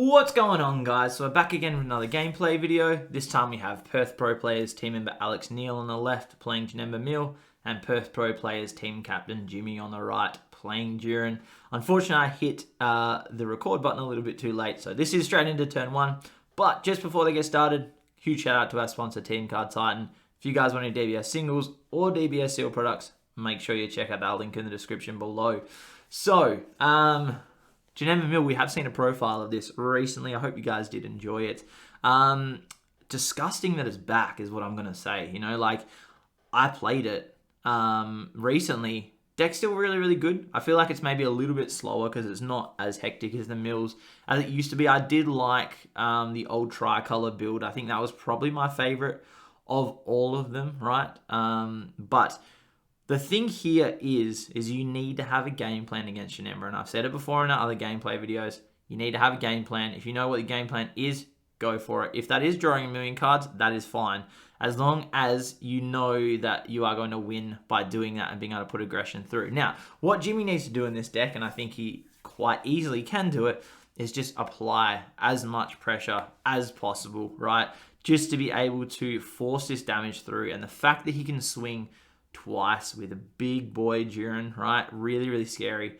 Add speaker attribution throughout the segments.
Speaker 1: What's going on, guys? So we're back again with another gameplay video. This time we have Perth Pro Players team member Alex Neal on the left playing Janemba Mill, and Perth Pro Players team captain Jimmy on the right playing Jiren. Unfortunately, I hit the record button a little bit too late, so this is straight into turn one. But just before they get started, huge shout out to our sponsor Team Card Titan. If you guys want any DBS singles or DBS seal products, make sure you check out that link in the description below. So, Janemba Mill, we have seen a profile of this recently. I hope you guys did enjoy it. Disgusting that it's back is what I'm going to say. You know, like, I played it recently. Deck's still really, really good. I feel like it's maybe a little bit slower because it's not as hectic as the Mills as it used to be. I did like the old tricolor build. I think that was probably my favorite of all of them, right? But the thing here is you need to have a game plan against Janemba, and I've said it before in other gameplay videos. You need to have a game plan. If you know what the game plan is, go for it. If that is drawing a million cards, that is fine. As long as you know that you are going to win by doing that and being able to put aggression through. Now, what Jimmy needs to do in this deck, and I think he quite easily can do it, is just apply as much pressure as possible, right? Just to be able to force this damage through. And the fact that he can swing twice with a big boy Jiren, right? Really, really scary.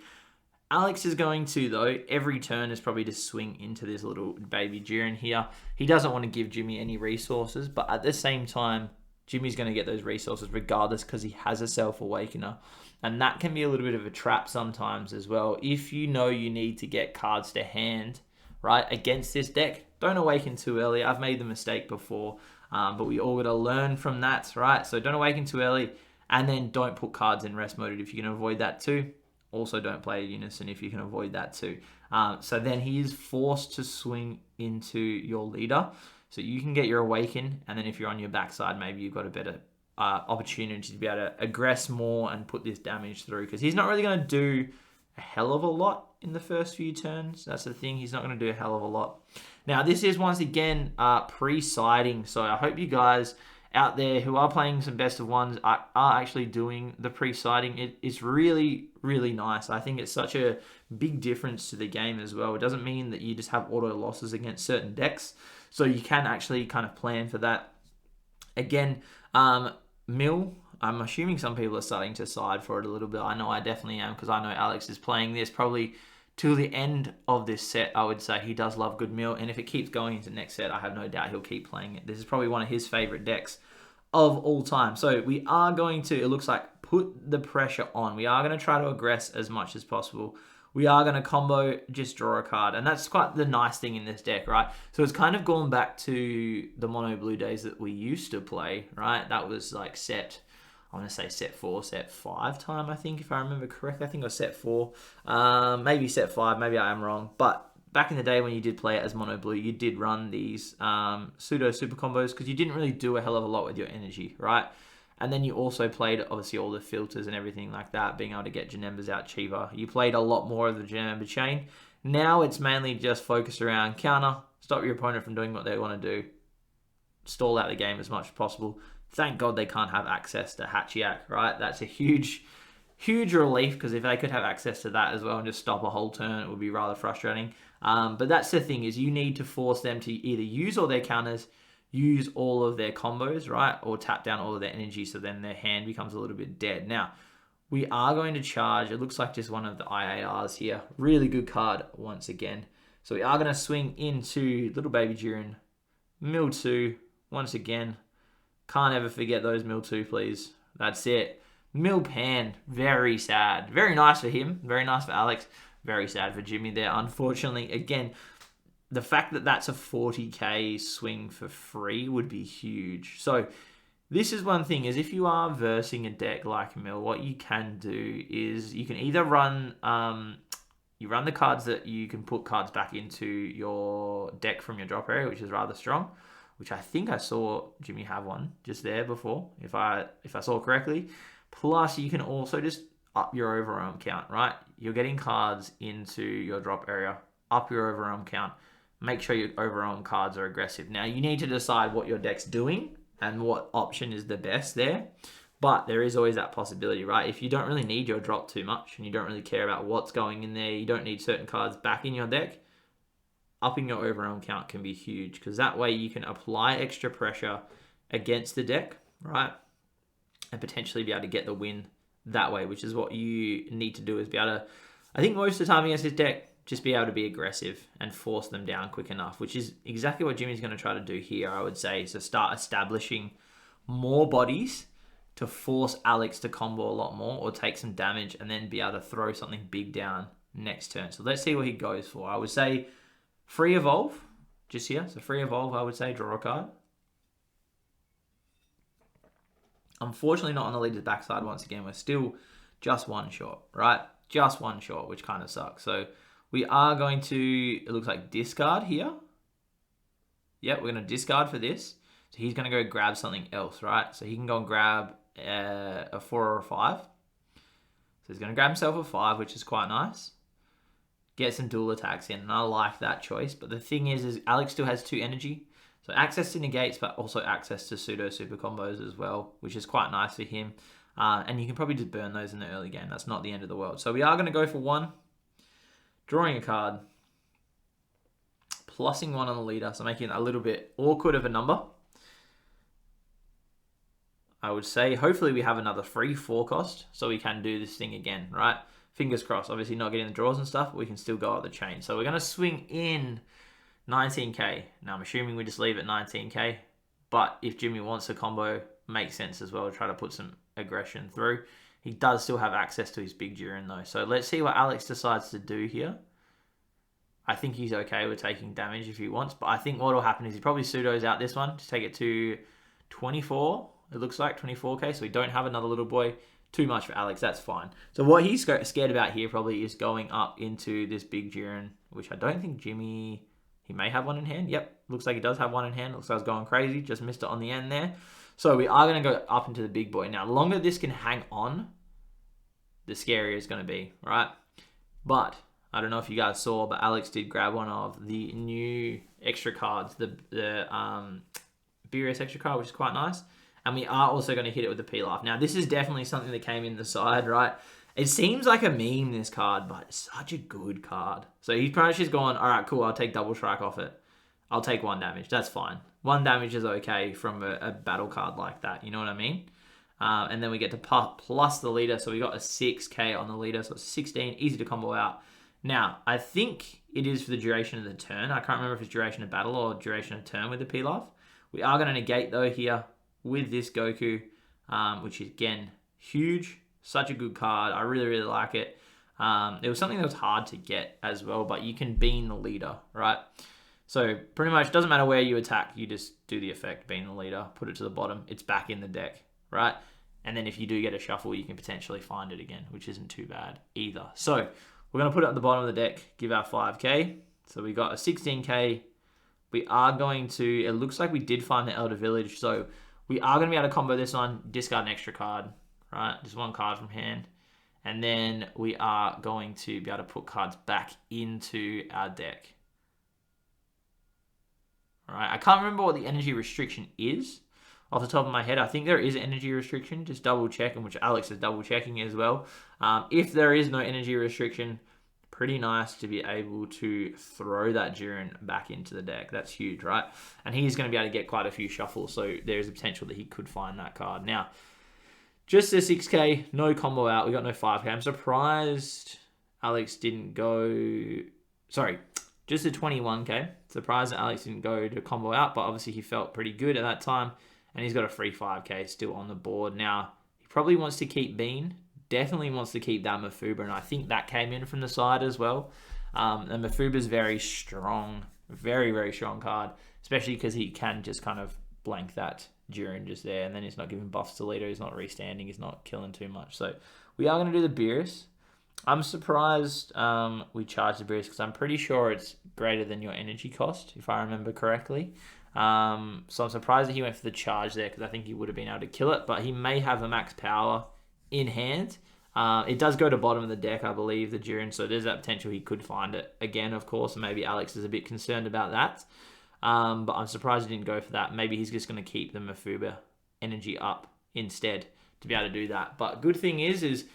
Speaker 1: Alex is going to, though, every turn is probably to swing into this little baby Jiren here. He doesn't want to give Jimmy any resources, but at the same time, Jimmy's going to get those resources regardless because he has a Self-Awakener. And that can be a little bit of a trap sometimes as well. If you know you need to get cards to hand, right, against this deck, don't awaken too early. I've made the mistake before, but we all got to learn from that, right? So don't awaken too early, and then don't put cards in rest mode if you can avoid that too. Also, don't play a Unison if you can avoid that too. So then he is forced to swing into your leader. So you can get your Awaken, and then if you're on your backside, maybe you've got a better opportunity to be able to aggress more and put this damage through. Because he's not really going to do a hell of a lot in the first few turns. That's the thing. He's not going to do a hell of a lot. Now, this is once again pre-siding. So I hope you guys out there who are playing some best of ones are actually doing the pre-siding. It's really, really nice. I think it's such a big difference to the game as well. It doesn't mean that you just have auto losses against certain decks. So you can actually kind of plan for that. Again, Mill, I'm assuming some people are starting to side for it a little bit. I know I definitely am because I know Alex is playing this probably till the end of this set. I would say he does love good Mill, and if it keeps going into the next set, I have no doubt he'll keep playing it. This is probably one of his favorite decks of all time. So we are going to, it looks like, put the pressure on. We are going to try to aggress as much as possible. We are going to combo, just draw a card, and that's quite the nice thing in this deck, right? So it's kind of gone back to the mono blue days that we used to play, right? That was like set, I want to say set 4, set 5 time, I think, if I remember correctly. I think it was set 4, maybe set 5, maybe I am wrong. But back in the day when you did play it as mono blue, you did run these pseudo super combos because you didn't really do a hell of a lot with your energy, right? And then you also played, obviously, all the filters and everything like that, being able to get Janembas out cheaper. You played a lot more of the Janemba chain. Now it's mainly just focused around counter, stop your opponent from doing what they want to do, stall out the game as much as possible. Thank God they can't have access to Hatchiyak, right? That's a huge, huge relief, because if they could have access to that as well and just stop a whole turn, it would be rather frustrating. But that's the thing, is you need to force them to either use all their counters, use all of their combos, right? Or tap down all of their energy, so then their hand becomes a little bit dead. Now, we are going to charge, it looks like just one of the IARs here. Really good card once again. So we are going to swing into little baby Jiren, Mill 2, once again. Can't ever forget those Mill 2, please. That's it. Mill Pan, very sad. Very nice for him. Very nice for Alex. Very sad for Jimmy there. Unfortunately, again, the fact that that's a 40k swing for free would be huge. So this is one thing, is if you are versing a deck like Mill, what you can do is you can either run you run the cards that you can put cards back into your deck from your drop area, which is rather strong, which I think I saw Jimmy have one just there before, if I saw correctly. Plus, you can also just up your overwhelm count, right? You're getting cards into your drop area, up your overwhelm count. Make sure your overwhelm cards are aggressive. Now, you need to decide what your deck's doing and what option is the best there. But there is always that possibility, right? If you don't really need your drop too much and you don't really care about what's going in there, you don't need certain cards back in your deck, upping your overwhelm count can be huge, because that way you can apply extra pressure against the deck, right? And potentially be able to get the win that way, which is what you need to do, is be able to, I think most of the time against this deck, just be able to be aggressive and force them down quick enough, which is exactly what Jimmy's going to try to do here, I would say, is to start establishing more bodies to force Alex to combo a lot more or take some damage, and then be able to throw something big down next turn. So let's see what he goes for. I would say free evolve, just here. So free evolve, I would say draw a card. Unfortunately not on the leader's backside once again. We're still just one short, right? Just one short, which kind of sucks. So we are going to, it looks like discard here. Yep, we're going to discard for this. So he's going to go grab something else, right? So he can go and grab a 4 or a 5. So he's going to grab himself a 5, which is quite nice. Get some dual attacks in, and I like that choice. But the thing is Alex still has 2 energy. So access to negates, but also access to pseudo super combos as well, which is quite nice for him. And you can probably just burn those in the early game. That's not the end of the world. So we are going to go for 1. Drawing a card. Plussing 1 on the leader. So making it a little bit awkward of a number. I would say hopefully we have another free 4 cost, so we can do this thing again, right? Fingers crossed. Obviously not getting the draws and stuff, but we can still go up the chain. So we're going to swing in 19k. Now I'm assuming we just leave at 19k, but if Jimmy wants a combo, makes sense as well. Try to put some aggression through. He does still have access to his big Jiren though. So let's see what Alex decides to do here. I think he's okay with taking damage if he wants, but I think what will happen is he probably pseudos out this one to take it to 24. It looks like 24k, so we don't have another little boy. Too much for Alex, that's fine. So what he's scared about here probably is going up into this big Jiren, which I don't think Jimmy, he may have one in hand. Yep, looks like he does have one in hand. Looks like I was going crazy, just missed it on the end there. So we are going to go up into the big boy. Now, the longer this can hang on, the scarier it's going to be, right? But I don't know if you guys saw, but Alex did grab one of the new extra cards, the BRS extra card, which is quite nice. And we are also going to hit it with the Pilaf. Now, this is definitely something that came in the side, right? It seems like a meme, this card, but it's such a good card. So he's pretty much just gone, all right, cool, I'll take double strike off it. I'll take 1 damage. That's fine. 1 damage is okay from a battle card like that. You know what I mean? And then we get to plus the leader. So we got a 6k on the leader. So it's 16, easy to combo out. Now, I think it is for the duration of the turn. I can't remember if it's duration of battle or duration of turn with the Pilaf. We are going to negate, though, here with this Goku, which is, again, huge. Such a good card. I really, really like it. It was something that was hard to get as well, but you can bean the leader, right? So pretty much doesn't matter where you attack. You just do the effect, bean the leader, put it to the bottom. It's back in the deck, right? And then if you do get a shuffle, you can potentially find it again, which isn't too bad either. So we're going to put it at the bottom of the deck, give our 5k. So we got a 16k. We are going to, it looks like we did find the Elder Village. So we are going to be able to combo this on, discard an extra card, right? Just 1 card from hand. And then we are going to be able to put cards back into our deck. All right, I can't remember what the energy restriction is off the top of my head. I think there is an energy restriction. Just double check, and which Alex is double checking as well. If there is no energy restriction, pretty nice to be able to throw that Jiren back into the deck. That's huge, right? And he's going to be able to get quite a few shuffles, so there's a potential that he could find that card. Now, just a 6k, no combo out. We got no 5k. I'm surprised Alex didn't go... Sorry, just a 21k. Surprised that Alex didn't go to combo out, but obviously he felt pretty good at that time. And he's got a free 5k still on the board. Now, he probably wants to keep Bean. Definitely wants to keep that Mafuba, and I think that came in from the side as well. And Mafuba's very strong. Very, very strong card. Especially because he can just kind of blank that Jiren just there. And then he's not giving buffs to leader. He's not restanding. He's not killing too much. So we are going to do the Beerus. I'm surprised we charge the Beerus because I'm pretty sure it's greater than your energy cost, if I remember correctly. So I'm surprised that he went for the charge there because I think he would have been able to kill it. But he may have a max power in hand. It does go to bottom of the deck, I believe, the Jiren. So there's that potential he could find it again, of course. And maybe Alex is a bit concerned about that. But I'm surprised he didn't go for that. Maybe he's just going to keep the Mafuba energy up instead to be able to do that. But good thing is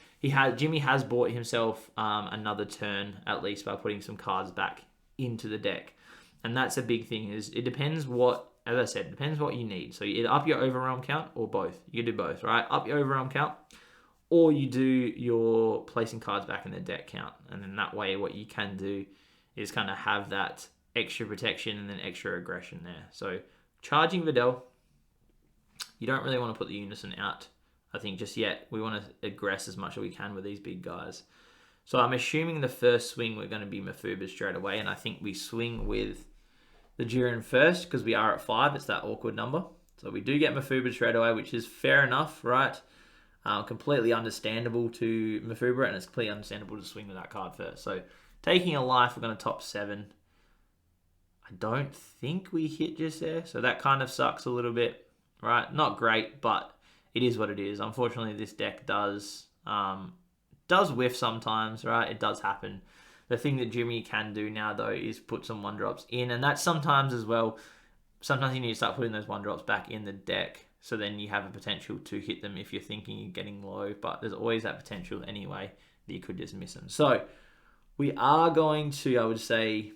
Speaker 1: Jimmy has bought himself another turn, at least, by putting some cards back into the deck. And that's a big thing. Is it depends what, as I said, it depends what you need. So you either up your overwhelm count or both. You can do both, right? Up your overwhelm count, or you do your placing cards back in the deck count. And then that way what you can do is kind of have that extra protection and then extra aggression there. So charging Vidal, you don't really want to put the Unison out, I think, just yet. We want to aggress as much as we can with these big guys. So I'm assuming the first swing we're going to be Mafuba straight away, and I think we swing with the Jiren first because we are at 5. It's that awkward number. So we do get Mafuba straight away, which is fair enough, right? Completely understandable to Mafuba, and it's completely understandable to swing with that card first. So taking a life, we're going to top 7. I don't think we hit just there, so that kind of sucks a little bit, right? Not great, but it is what it is. Unfortunately, this deck does whiff sometimes, right? It does happen. The thing that Jimmy can do now, though, is put some 1-drops in, and that's sometimes as well. Sometimes you need to start putting those 1-drops back in the deck, so then you have a potential to hit them if you're thinking you're getting low, but there's always that potential anyway that you could just miss them. So we are going to, I would say,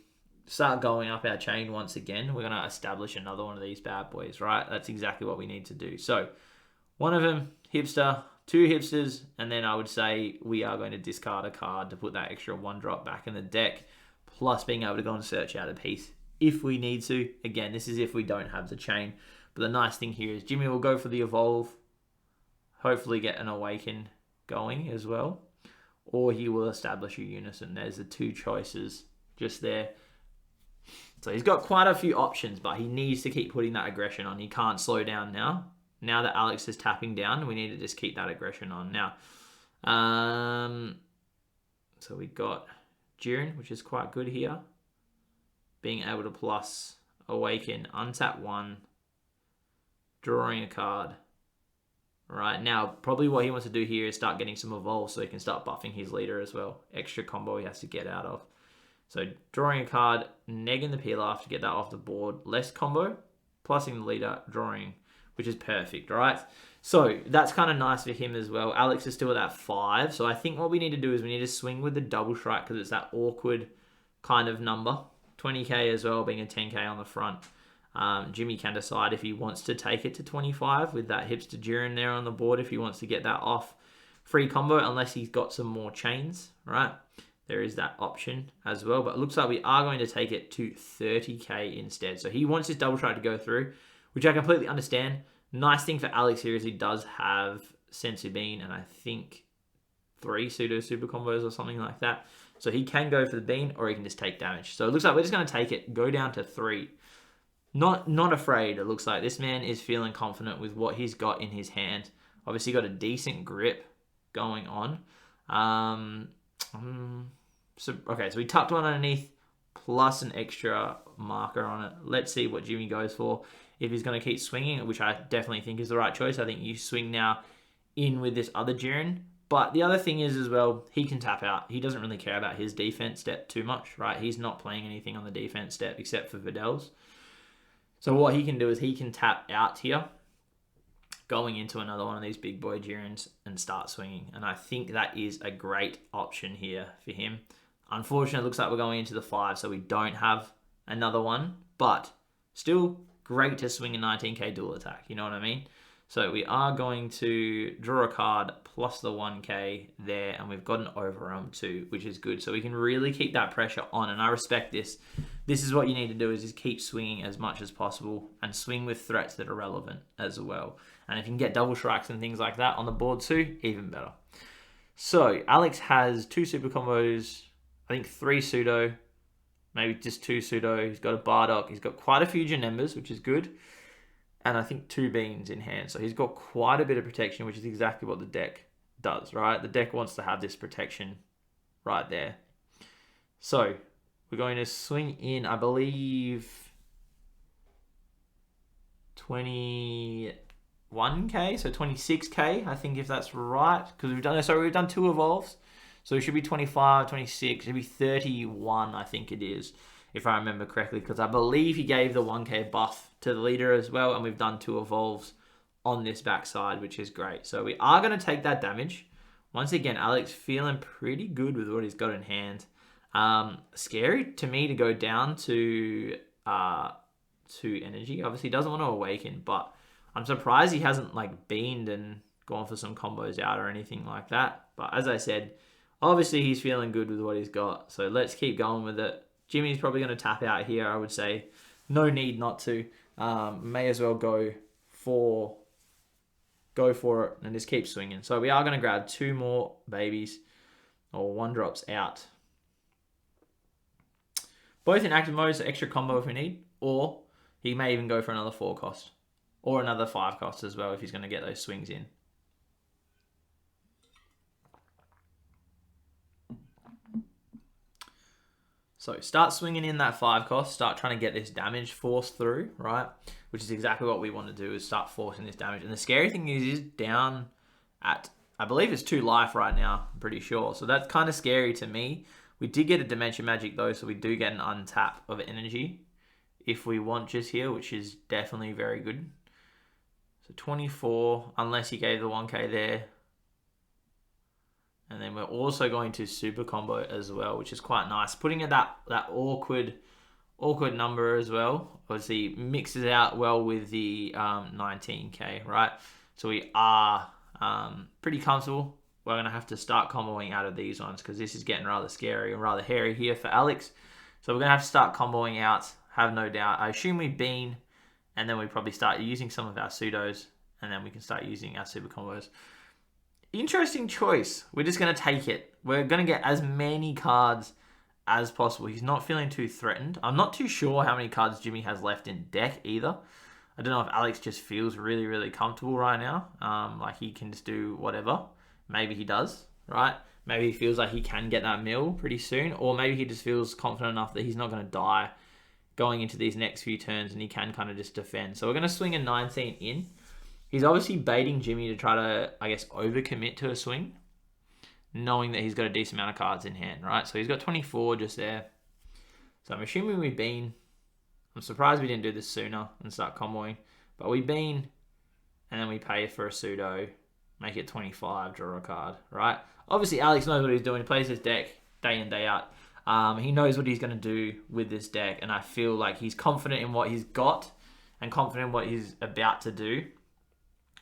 Speaker 1: start going up our chain once again. We're going to establish another one of these bad boys, right? That's exactly what we need to do. So one of them, hipster, 2 hipsters, and then I would say we are going to discard a card to put that extra 1-drop back in the deck, plus being able to go and search out a piece if we need to. Again, this is if we don't have the chain. But the nice thing here is Jimmy will go for the evolve, hopefully get an awaken going as well, or he will establish a unison. There's the 2 choices just there. So he's got quite a few options, but he needs to keep putting that aggression on. He can't slow down now. Now that Alex is tapping down, we need to just keep that aggression on. Now, so we got Jiren, which is quite good here. Being able to plus awaken, untap 1, drawing a card. Right, now, probably what he wants to do here is start getting some evolve so he can start buffing his leader as well. Extra combo he has to get out of. So drawing a card, negging the Pilaf to get that off the board. Less combo, plusing the leader, drawing, which is perfect, right? So that's kind of nice for him as well. Alex is still at that 5. So I think what we need to do is we need to swing with the double strike because it's that awkward kind of number. 20k as well, being a 10k on the front. Jimmy can decide if he wants to take it to 25 with that hipster Jiren there on the board, if he wants to get that off free combo, unless he's got some more chains, right? There is that option as well, but it looks like we are going to take it to 30k instead. So he wants his double strike to go through, which I completely understand. Nice thing for Alex here is he does have Sensu Bean and I think 3 pseudo super combos or something like that. So he can go for the bean or he can just take damage. So it looks like we're just going to take it, go down to 3. Not afraid. It looks like this man is feeling confident with what he's got in his hand. Obviously got a decent grip going on. So we tucked one underneath plus an extra marker on it. Let's see what Jimmy goes for. If he's going to keep swinging, which I definitely think is the right choice. I think you swing now in with this other Jiren. But the other thing is as well, he can tap out. He doesn't really care about his defense step too much, right? He's not playing anything on the defense step except for Vidal's. So what he can do is he can tap out here, going into another one of these big boy Jirens and start swinging. And I think that is a great option here for him. Unfortunately, it looks like we're going into the 5, so we don't have another one. But still great to swing a 19k dual attack, you know what I mean? So we are going to draw a card plus the 1k there, and we've got an overwhelm too, which is good. So we can really keep that pressure on, and I respect this. This is what you need to do, is just keep swinging as much as possible and swing with threats that are relevant as well. And if you can get double strikes and things like that on the board too, even better. So Alex has 2 super combos, I think 3 pseudo, maybe just 2 pseudo. He's got a Bardock. He's got quite a few Janembas, which is good. And I think 2 beans in hand. So he's got quite a bit of protection, which is exactly what the deck does, right? The deck wants to have this protection right there. So we're going to swing in, I believe, 21k, so 26k, I think, if that's right. Because we've done 2 evolves. So it should be 25, 26, it should be 31, I think it is, if I remember correctly, because I believe he gave the 1k buff to the leader as well, and we've done 2 evolves on this backside, which is great. So we are going to take that damage. Once again, Alex feeling pretty good with what he's got in hand. Scary to me to go down to 2 energy. Obviously, he doesn't want to awaken, but I'm surprised he hasn't like beamed and gone for some combos out or anything like that. But as I said, obviously he's feeling good with what he's got. So let's keep going with it. Jimmy's probably going to tap out here, I would say. No need not to. May as well go for it and just keep swinging. So we are going to grab 2 more babies, or 1 drops out. Both in active mode, so extra combo if we need, or he may even go for another 4 cost, or another 5 cost as well if he's going to get those swings in. So start swinging in that 5 cost, start trying to get this damage forced through, right? Which is exactly what we want to do, is start forcing this damage. And the scary thing is he's down at, I believe it's 2 life right now, I'm pretty sure. So that's kind of scary to me. We did get a Dimension Magic though, so we do get an untap of energy if we want just here, which is definitely very good. So 24, unless he gave the 1k there. And then we're also going to super combo as well, which is quite nice. Putting in that awkward number as well, obviously mixes out well with the 19k, right? So we are pretty comfortable. We're going to have to start comboing out of these ones because this is getting rather scary and rather hairy here for Alex. So we're going to have to start comboing out, have no doubt. I assume we bean, and then we probably start using some of our pseudos, and then we can start using our super combos. Interesting choice. We're just going to take it. We're going to get as many cards as possible. He's not feeling too threatened. I'm not too sure how many cards Jimmy has left in deck either. I don't know if Alex just feels really, really comfortable right now. Like he can just do whatever. Maybe he does, right? Maybe he feels like he can get that mill pretty soon. Or maybe he just feels confident enough that he's not going to die going into these next few turns and he can kind of just defend. So we're going to swing a 19 in. He's obviously baiting Jimmy to try to, I guess, overcommit to a swing, knowing that he's got a decent amount of cards in hand, right? So he's got 24 just there. So I'm assuming we've been. I'm surprised we didn't do this sooner and start comboing. But we've been, and then we pay for a pseudo, make it 25, draw a card, right? Obviously, Alex knows what he's doing. He plays his deck day in, day out. He knows what he's going to do with this deck, and I feel like he's confident in what he's got and confident in what he's about to do,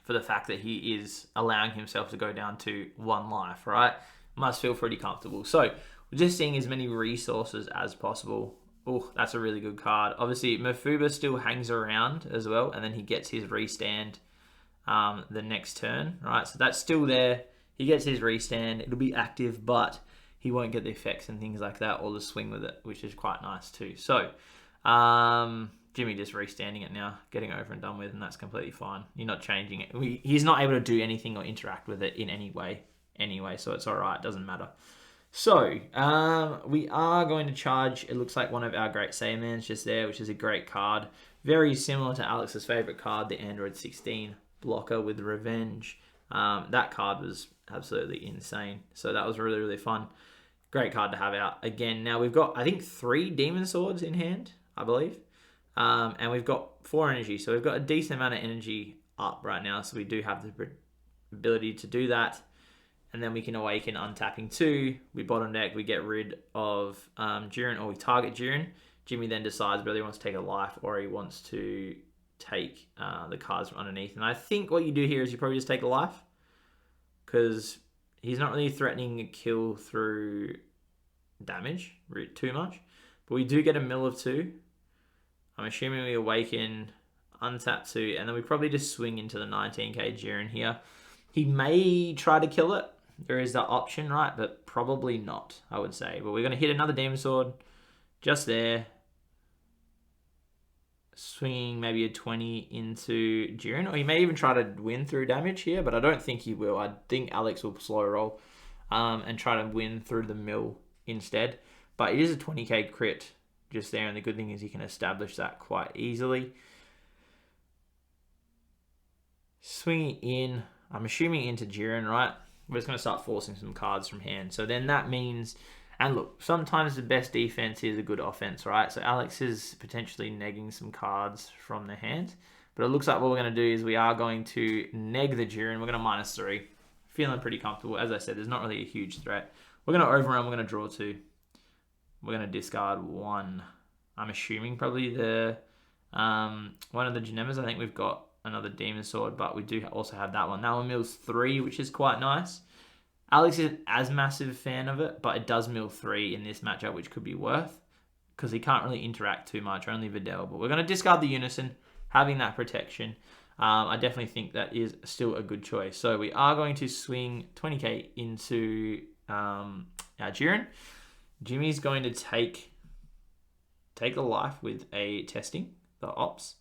Speaker 1: for the fact that he is allowing himself to go down to 1 life, right? Must feel pretty comfortable. So we're just seeing as many resources as possible. Oh, that's a really good card. Obviously, Mafuba still hangs around as well, and then he gets his restand the next turn, right? So that's still there. He gets his restand. It'll be active, but he won't get the effects and things like that, or the swing with it, which is quite nice too. So, Jimmy just restanding it now, getting over and done with, and that's completely fine. You're not changing it. He's not able to do anything or interact with it in any way anyway, so it's all right. It doesn't matter. So, we are going to charge, it looks like one of our Great Saiyamans just there, which is a great card. Very similar to Alex's favorite card, the Android 16 blocker with Revenge. That card was absolutely insane. So that was really, really fun. Great card to have out. Again, now we've got, I think, 3 Demon Swords in hand, I believe. And we've got 4 energy, so we've got a decent amount of energy up right now, so we do have the ability to do that. And then we can awaken untapping 2. We bottom deck, we get rid of Jiren, or we target Jiren. Jimmy then decides whether he wants to take a life or he wants to take the cards from underneath. And I think what you do here is you probably just take a life, because he's not really threatening a kill through damage too much. But we do get a mill of 2. I'm assuming we awaken, untap 2, and then we probably just swing into the 19k Jiren here. He may try to kill it. There is that option, right? But probably not, I would say. But we're going to hit another Demon Sword just there. Swinging maybe a 20 into Jiren. Or he may even try to win through damage here, but I don't think he will. I think Alex will slow roll and try to win through the mill instead. But it is a 20k crit just there, and the good thing is he can establish that quite easily. Swinging in, I'm assuming into Jiren, right? We're just going to start forcing some cards from hand. So then that means, and look, sometimes the best defense is a good offense, right? So Alex is potentially negging some cards from the hand. But it looks like what we're going to do is we are going to neg the Jiren. We're going to -3. Feeling pretty comfortable. As I said, there's not really a huge threat. We're going to overrun. We're going to draw 2. We're going to discard 1. I'm assuming probably the one of the Janembas. I think we've got another Demon Sword, but we do also have that one. That one mills 3, which is quite nice. Alex isn't as massive a fan of it, but it does mill 3 in this matchup, which could be worth, because he can't really interact too much, only Videl. But we're going to discard the Unison, having that protection. I definitely think that is still a good choice. So we are going to swing 20k into our Jiren. Jimmy's going to take the life with a testing, the ops.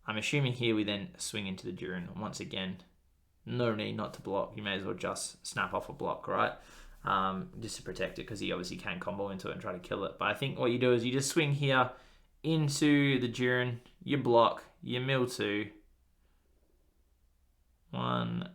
Speaker 1: I'm assuming here we then swing into the Jiren once again. No need not to block. You may as well just snap off a block, right? Just to protect it, because he obviously can combo into it and try to kill it. But I think what you do is you just swing here into the Jiren, you block, you mill 2. 1,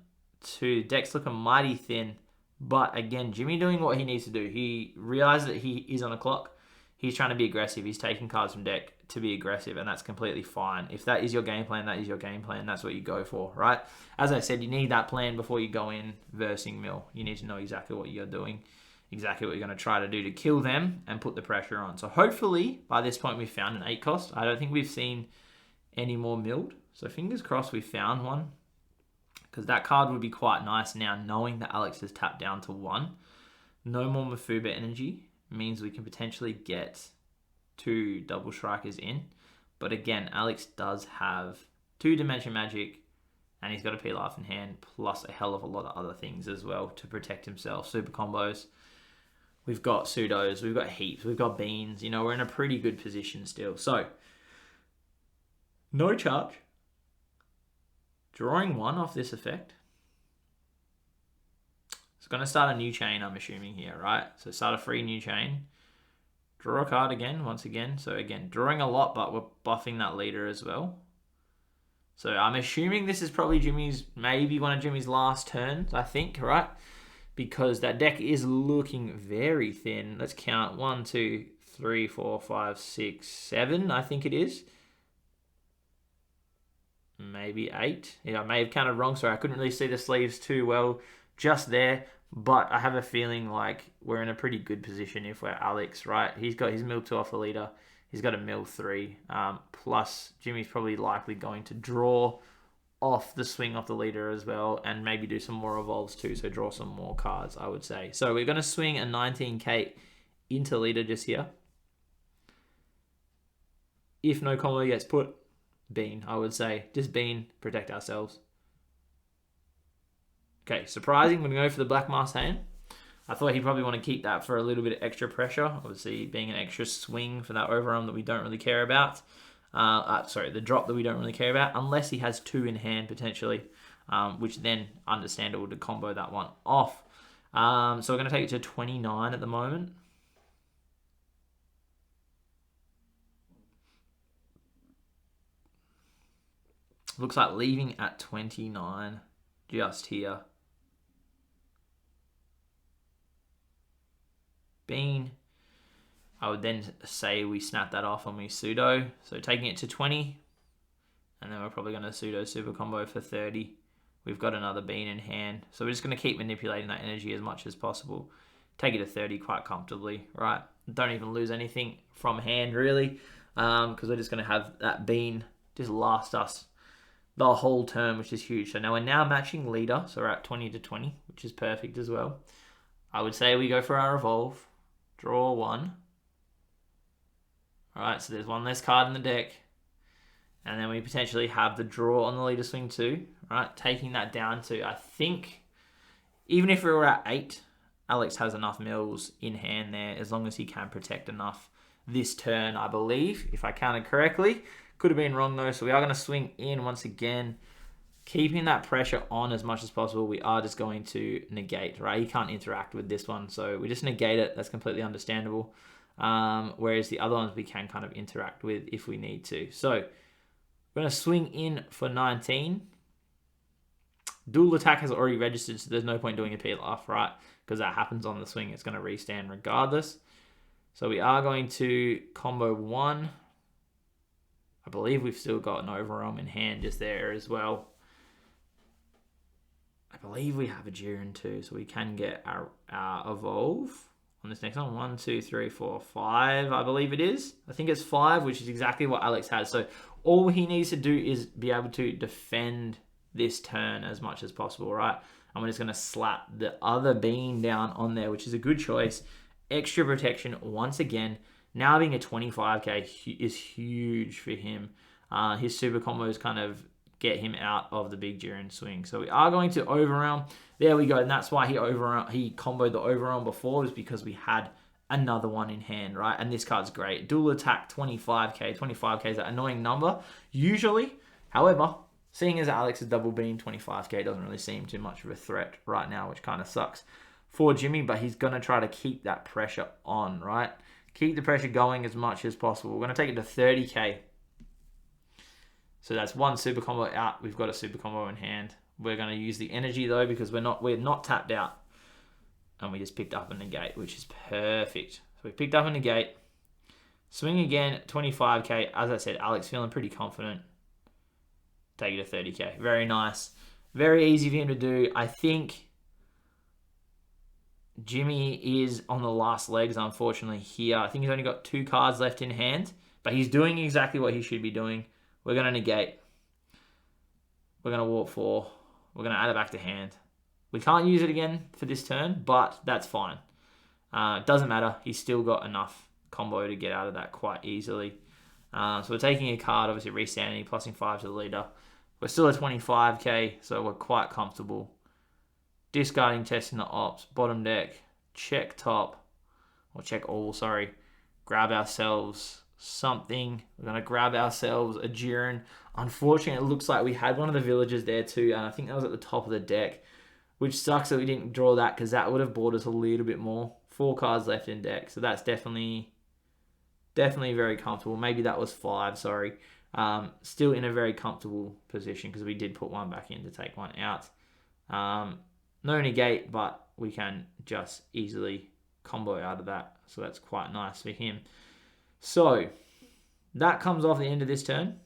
Speaker 1: 2. Deck's looking mighty thin. But again, Jimmy doing what he needs to do. He realized that he is on a clock. He's trying to be aggressive. He's taking cards from deck to be aggressive, and that's completely fine. If that is your game plan, that is your game plan. That's what you go for, right? As I said, you need that plan before you go in versing Mill. You need to know exactly what you're doing, exactly what you're going to try to do to kill them and put the pressure on. So hopefully, by this point, we've found an 8 cost. I don't think we've seen any more milled. So fingers crossed we found one, because that card would be quite nice now, knowing that Alex has tapped down to 1. No more Mafuba energy means we can potentially get 2 double strikers in. But again, Alex does have 2 dimension magic, and he's got a P life in hand, plus a hell of a lot of other things as well to protect himself. Super combos. We've got pseudos, we've got heaps, we've got beans. You know, we're in a pretty good position still. So, no charge. Drawing 1 off this effect. It's going to start a new chain, I'm assuming here, right? So start a free new chain. Draw a card again, once again. So again, drawing a lot, but we're buffing that leader as well. So I'm assuming this is probably maybe one of Jimmy's last turns, I think, right? Because that deck is looking very thin. Let's count 1, 2, 3, 4, 5, 6, 7, I think it is. Maybe 8. Yeah, I may have counted wrong. Sorry, I couldn't really see the sleeves too well just there. But I have a feeling like we're in a pretty good position if we're Alex, right? He's got his mill 2 off the leader. He's got a mill 3. Plus, Jimmy's probably likely going to draw off the swing off the leader as well, and maybe do some more evolves too, so draw some more cards, I would say. So we're going to swing a 19k into leader just here. If no combo gets put, bean, I would say. Just bean, protect ourselves. Okay, surprising. I'm going to go for the Black Mask hand. I thought he'd probably want to keep that for a little bit of extra pressure. Obviously, being an extra swing for that overarm that we don't really care about. The drop that we don't really care about. Unless he has 2 in hand, potentially. Which then, understandable to combo that one off. So we're going to take it to 29 at the moment. Looks like leaving at 29 just here. Bean. I would then say we snap that off and we pseudo. So taking it to 20. And then we're probably going to pseudo super combo for 30. We've got another bean in hand. So we're just going to keep manipulating that energy as much as possible. Take it to 30 quite comfortably, right? Don't even lose anything from hand, really. Because we're just going to have that bean just last us the whole turn, which is huge. So now we're matching leader. So we're at 20 to 20, which is perfect as well. I would say we go for our evolve. Draw 1. Alright, so there's one less card in the deck. And then we potentially have the draw on the leader swing too. Right, taking that down to, I think, even if we were at 8, Alex has enough mills in hand there, as long as he can protect enough this turn, I believe, if I counted correctly. Could have been wrong though, so we are going to swing in once again. Keeping that pressure on as much as possible, we are just going to negate, right? He can't interact with this one, so we just negate it. That's completely understandable. Whereas the other ones we can kind of interact with if we need to. So we're going to swing in for 19. Dual attack has already registered, so there's no point doing a peel off, right? Because that happens on the swing. It's going to restand regardless. So we are going to combo 1. I believe we've still got an overarm in hand just there as well. I believe we have a Jiren too, so we can get our evolve on this next one. 1, 2, 3, 4, 5, I believe it is. I think it's 5, which is exactly what Alex has. So all he needs to do is be able to defend this turn as much as possible, right? And we're just going to slap the other bean down on there, which is a good choice. Extra protection once again. Now being a 25k is huge for him. His super combos kind of get him out of the big Jiren swing. So we are going to overwhelm. There we go. And that's why he comboed the overwhelm before, is because we had another one in hand, right? And this card's great. Dual attack 25k. 25k is an annoying number usually. However, seeing as Alex is double beam, 25k doesn't really seem too much of a threat right now, which kind of sucks for Jimmy, but he's going to try to keep that pressure on, right? Keep the pressure going as much as possible. We're going to take it to 30k. So that's one super combo out. We've got a super combo in hand. We're going to use the energy though, because we're not tapped out. And we just picked up a negate, which is perfect. So we picked up a negate. Swing again, 25k. As I said, Alex feeling pretty confident. Take it to 30k. Very nice. Very easy for him to do. I think Jimmy is on the last legs, unfortunately, here. I think he's only got 2 cards left in hand, but he's doing exactly what he should be doing. We're going to negate. We're going to warp 4. We're going to add it back to hand. We can't use it again for this turn, but that's fine. It doesn't matter. He's still got enough combo to get out of that quite easily. So we're taking a card, obviously restanding, plusing 5 to the leader. We're still at 25k, so we're quite comfortable. Discarding, testing the ops, bottom deck, check top, or check all, sorry. Grab ourselves something. We're going to grab ourselves a Jiren. Unfortunately, it looks like we had one of the villagers there too, and I think that was at the top of the deck, which sucks that we didn't draw that, because that would have bought us a little bit more. 4 cards left in deck, so that's definitely very comfortable. Maybe that was 5, sorry. Still in a very comfortable position, because we did put one back in to take one out. No negate, but we can just easily combo out of that, so that's quite nice for him. So that comes off the end of this turn.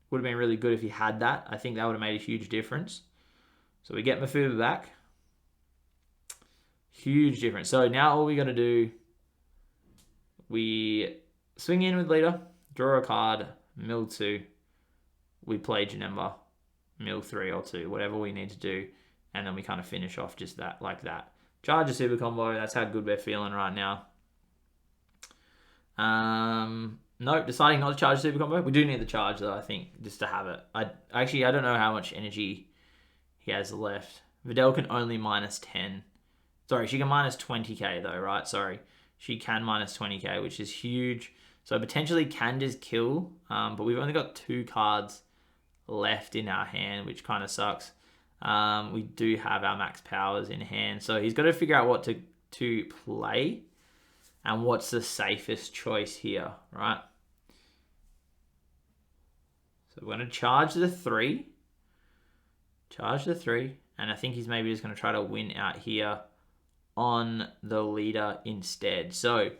Speaker 1: Would have been really good if he had that. I think that would have made a huge difference. So we get Mafuba back. Huge difference. So now all we got to do, we swing in with leader, draw a card, mill 2. We play Janemba, mill 3 or 2, whatever we need to do. And then we kind of finish off just that, like that. Charge a super combo. That's how good we're feeling right now. No, deciding not to charge super combo. We do need the charge though, I think, just to have it. I don't know how much energy he has left. Videl can only minus 10. Sorry, she can minus 20k though, right? Sorry. She can minus 20k, which is huge. So potentially can just kill, but we've only got 2 cards left in our hand, which kind of sucks. We do have our max powers in hand, so he's got to figure out what to play and what's the safest choice here, right? So we're going to charge the 3. Charge the 3. And I think he's maybe just going to try to win out here on the leader instead. So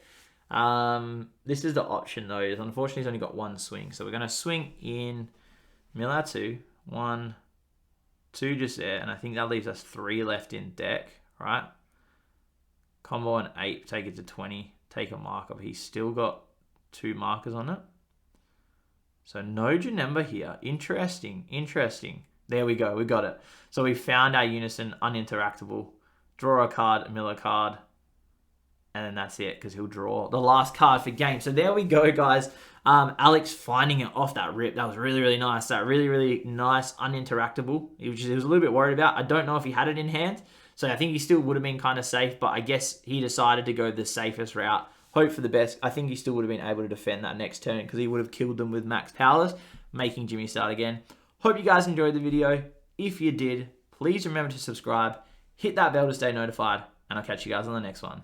Speaker 1: this is the option though. Unfortunately, he's only got 1 swing. So we're going to swing in, mill our 2. 1, 2 just there. And I think that leaves us 3 left in deck, right? Combo an 8, take it to 20, take a marker. But he's still got 2 markers on it. So no Janemba here. Interesting. There we go. We got it. So we found our unison uninteractable. Draw a card, mill a card. And then that's it, because he'll draw the last card for game. So there we go, guys. Alex finding it off that rip. That was really, really nice. That really, really nice uninteractable. He was a little bit worried about. I don't know if he had it in hand. So I think he still would have been kind of safe. But I guess he decided to go the safest route. Hope for the best. I think he still would have been able to defend that next turn, because he would have killed them with max powers, making Jimmy start again. Hope you guys enjoyed the video. If you did, please remember to subscribe. Hit that bell to stay notified. And I'll catch you guys on the next one.